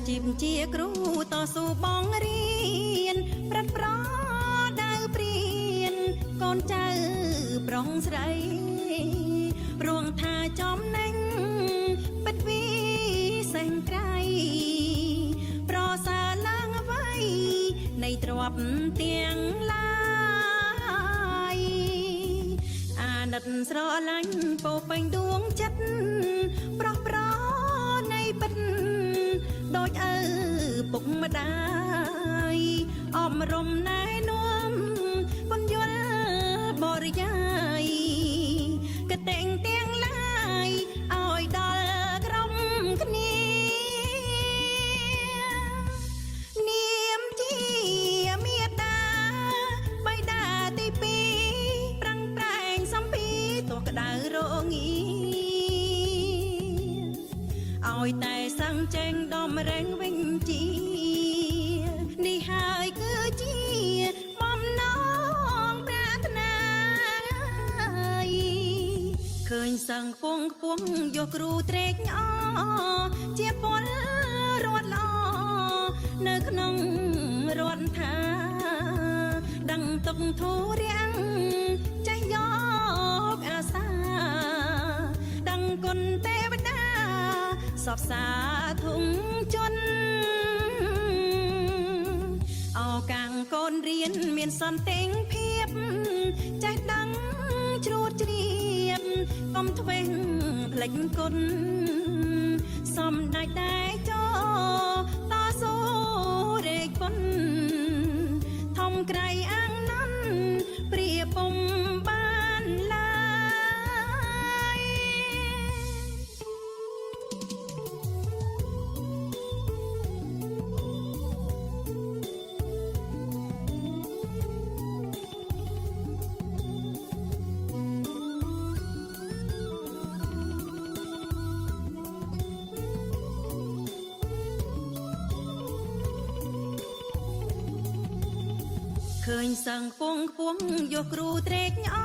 ជីបជាគ្រូតស៊ូបងរៀនប្រាត់ប្រដៅព្រៀនកូនចៅប្រុងស្រីរួងថាចំណេញពិតវិសេងក្រៃប្រសើរឡើងអ្វីនៃទ្រព្យទាំងឡាយអាណិតស្រឡាញ់ពោពេញដួងចិត្តប្រោះប្រនៃពិតដូចឪពុកម្ដាយអមរំណែនាំពន្យល់បរិយាយកតេងទាំងឡាយឲ្យដល់ក្រុមគ្នានាមជាមេតាបៃតាទីពីរប្រឹងប្រែងសំពីទោះក្តៅរងាឲ្យតែសឹងចេញដំរែងវិញជានេះហើយគឺជាបំណងប្រាថ្នាឃើញសឹងពងខ្ពស់យកគ្រូត្រេកអជាពលរដ្ឋល្អនៅក្នុងរដ្ឋថាដឹងទុកធូររាំងចេះយកអាសាដឹងគុណទេវតាសពសាធុងជន់អោកាំងកូនរៀនមានសន្តិភាពចេះដឹងជ្រួតជ្រាបកុំធ្វេសភ្លេចគុណសំដេចដែរចូលតស៊ូរែកពុនធំក្រៃអាំងណាន់ព្រាពុំបានឡើយឃើញសឹងពងខ្ពស់យកគ្រូត្រេកអ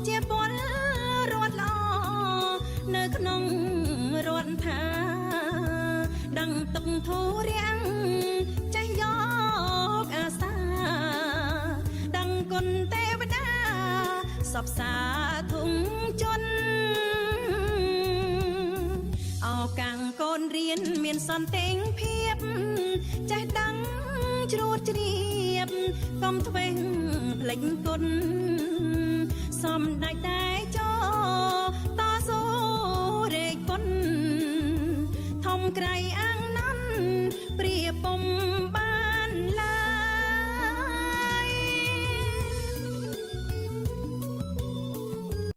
ជាពលរដ្ឋល្អនៅក្នុងរដ្ឋថាដឹងទុកធូររាំងចេះយកអាសាដឹងគុណទេវតាសពសាធុងជន់អោកាំងកូនរៀនមានសន្តិភាពចេះដឹងជ្រួតជ្រាបកុំធ្វេសភ្លេចគុណសំដេចតែចូលតស៊ូរែកពុនធំក្រៃ